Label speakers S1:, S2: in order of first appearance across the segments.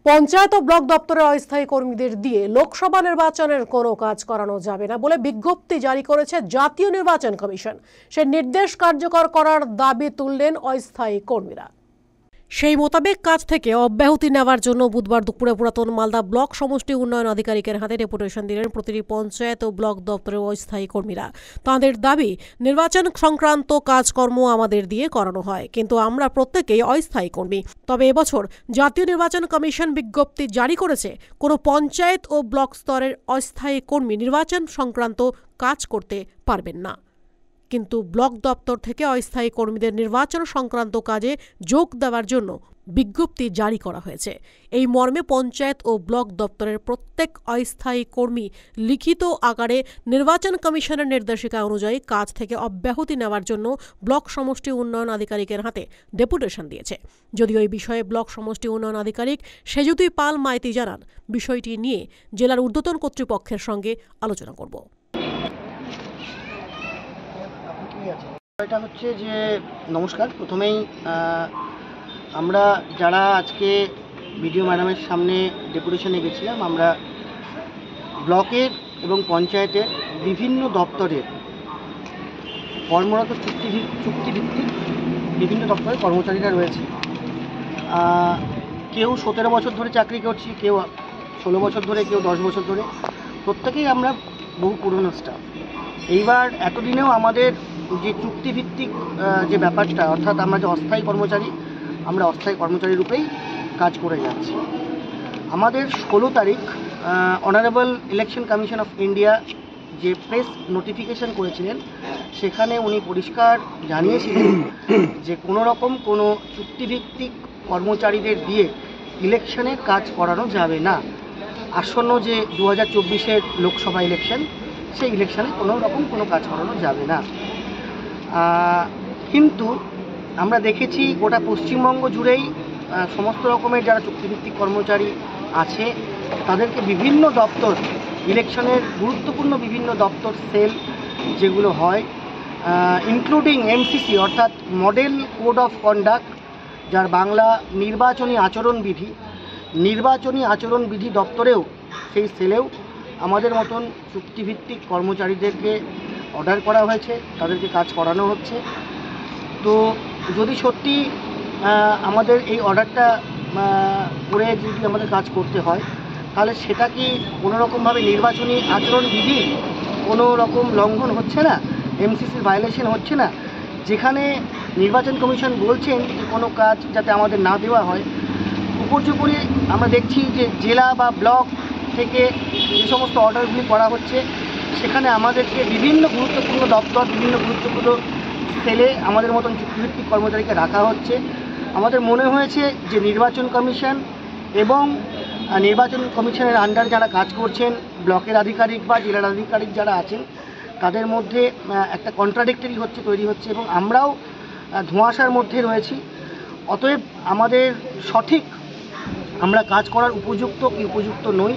S1: পঞ্চায়েত ও block দপ্তরের অস্থায়ী কর্মীদের দিয়ে লোকসভা নির্বাচনের কোনো কাজ করানো যাবে না বলে বিজ্ঞপ্তি জারি করেছে জাতীয় নির্বাচন কমিশন। সে নির্দেশ কার্যকর করার দাবি তুললেন অস্থায়ী কর্মীরা। সেই মোতাবেক কাজ থেকে অব্যাহতি নেওয়ার জন্য বুধবার দুপুরে পুরাতন মালদা ব্লক সমষ্টি উন্নয়ন আধিকারিকের হাতে ডেপুটেশন দিলেন প্রতিটি পঞ্চায়েত ও ব্লক দপ্তরের অস্থায়ী কর্মীরা। তাঁদের দাবি, নির্বাচন সংক্রান্ত কাজকর্ম আমাদের দিয়ে করানো হয়, কিন্তু আমরা প্রত্যেকেই অস্থায়ী কর্মী। তবে এবছর জাতীয় নির্বাচন কমিশন বিজ্ঞপ্তি জারি করেছে, কোনো পঞ্চায়েত ও ব্লক স্তরের অস্থায়ী কর্মী নির্বাচন সংক্রান্ত কাজ করতে পারবেন না। কিন্তু ব্লক দপ্তর থেকে অস্থায়ী কর্মীদের নির্বাচন সংক্রান্ত কাজে যোগ দেওয়ার জন্য বিজ্ঞপ্তি জারি করা হয়েছে। এই মর্মে পঞ্চায়েত ও ব্লক দপ্তরের প্রত্যেক অস্থায়ী কর্মী লিখিত আকারে নির্বাচন কমিশনের নির্দেশিকা অনুযায়ী কাজ থেকে অব্যাহতি নেওয়ার জন্য ব্লক সমষ্টি উন্নয়ন আধিকারিকের হাতে ডেপুটেশন দিয়েছে। যদিও এই বিষয়ে ব্লক সমষ্টি উন্নয়ন আধিকারিক সেজুতি পাল মাইতি জানান, বিষয়টি নিয়ে জেলার ঊর্ধ্বতন কর্তৃপক্ষের সঙ্গে আলোচনা করব।
S2: এটা হচ্ছে যে নমস্কার, প্রথমেই আমরা যারা আজকে বিডিও ম্যাডামের সামনে ডেপুটেশনে গেছিলাম, আমরা ব্লকের এবং পঞ্চায়েতের বিভিন্ন দপ্তরের কর্মরত চুক্তিভিত্তিক বিভিন্ন দপ্তরের কর্মচারীরা রয়েছে। কেউ 17 বছর ধরে চাকরি করছি, কেউ 16 বছর ধরে, কেউ 10 বছর ধরে, প্রত্যেকেই আমরা বহু পুরনো স্টাফ। এইবার এতদিনেও আমাদের যে চুক্তিভিত্তিক যে ব্যাপারটা, অর্থাৎ আমরা যে অস্থায়ী কর্মচারী, আমরা অস্থায়ী কর্মচারী রূপেই কাজ করে যাচ্ছি। আমাদের 16 তারিখ honourable election commission of India যে প্রেস নোটিফিকেশন করেছিলেন, সেখানে উনি পরিষ্কার জানিয়েছিলেন যে কোনো রকম কোনো চুক্তিভিত্তিক কর্মচারীদের দিয়ে ইলেকশনের কাজ করানো যাবে না। আসন্ন যে 2024-এর লোকসভা ইলেকশন, সেই ইলেকশনে কোনো রকম কোনো কাজ করানো যাবে না। কিন্তু আমরা দেখেছি গোটা পশ্চিমবঙ্গ জুড়েই সমস্ত রকমের যারা চুক্তিভিত্তিক কর্মচারী আছে, তাদেরকে বিভিন্ন দপ্তর, ইলেকশনের গুরুত্বপূর্ণ বিভিন্ন দপ্তর সেল যেগুলো হয়, ইনক্লুডিং এমসিসি অর্থাৎ মডেল কোড অফ কন্ডাক্ট, যার বাংলা নির্বাচনী আচরণবিধি দপ্তরেও, সেই সেলেও আমাদের মতন চুক্তিভিত্তিক কর্মচারীদেরকে অর্ডার করা হয়েছে, তাদেরকে কাজ করানো হচ্ছে। তো যদি সত্যি আমাদের এই অর্ডারটা করে যদি আমাদের কাজ করতে হয়, তাহলে সেটা কি কোনো রকমভাবে নির্বাচনী আচরণবিধি কোনো রকম লঙ্ঘন হচ্ছে না, এমসিসির ভায়োলেশন হচ্ছে না? যেখানে নির্বাচন কমিশন বলছেন যে কোনো কাজ যাতে আমাদের না দেওয়া হয়, উপর্যুপরি আমরা দেখছি যে জেলা বা ব্লক থেকে যে সমস্ত অর্ডারগুলি করা হচ্ছে, সেখানে আমাদেরকে বিভিন্ন গুরুত্বপূর্ণ দপ্তর, বিভিন্ন গুরুত্বপূর্ণ সেলে আমাদের মতন চুক্তিভিত্তিক কর্মচারীকে রাখা হচ্ছে। আমাদের মনে হয়েছে যে নির্বাচন কমিশন এবং নির্বাচন কমিশনের আন্ডার যারা কাজ করছেন, ব্লকের আধিকারিক বা জেলার আধিকারিক যারা আছেন, তাদের মধ্যে একটা কন্ট্রাডিক্টরি তৈরি হচ্ছে এবং আমরাও ধোঁয়াশার মধ্যে রয়েছি। অতএব আমাদের সঠিক আমরা কাজ করার উপযুক্ত কি উপযুক্ত নই,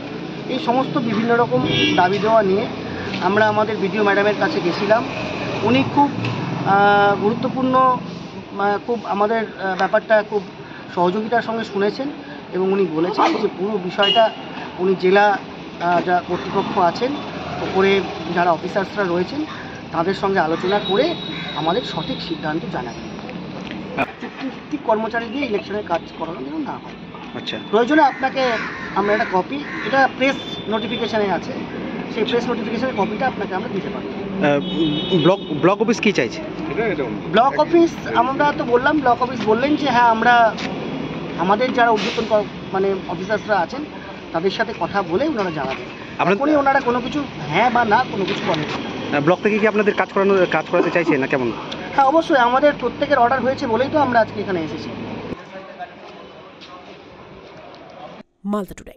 S2: এই সমস্ত বিভিন্ন রকম দাবি দেওয়া নিয়ে আমরা আমাদের বিডিও ম্যাডামের কাছে গেছিলাম। উনি খুব গুরুত্বপূর্ণ, খুব আমাদের ব্যাপারটা খুব সহযোগিতার সঙ্গে শুনেছেন এবং উনি বলেছেন যে পুরো বিষয়টা উনি জেলা যা কর্তৃপক্ষ আছেন, ওপরে যারা অফিসার্সরা রয়েছেন, তাদের সঙ্গে আলোচনা করে আমাদের সঠিক সিদ্ধান্ত জানাবেন। চুক্তিভিত্তিক কর্মচারী দিয়ে ইলেকশনের কাজ করানো যেন না হয়। আচ্ছা, প্রয়োজনে আপনাকে আমরা একটা কপি, এটা প্রেস নোটিফিকেশানে আছে, সেই প্রেস নোটিফিকেশনের কপিটা আপনাকে আমরা দিতে পারি।
S3: ব্লক অফিস কি চাইছে?
S2: ব্লক অফিস, আমরা তো বললাম, ব্লক অফিস বললেন যে হ্যাঁ, আমরা আমাদের যারা ঊর্ধ্বতন মানে অফিসার্সরা আছেন, তাদের সাথে কথা বলে ওনারা জানাবেন। এখনই ওনারা কোনো কিছু হ্যাঁ বা না কোনো কিছু বলেন।
S3: ব্লক থেকে কি আপনাদের কাজ করাতে চাইছে না কেমন?
S2: হ্যাঁ, অবশ্যই আমাদের প্রত্যেকের অর্ডার হয়েছে বলেই তো আমরা আজকে এখানে এসেছি।
S1: মালদা টুডে।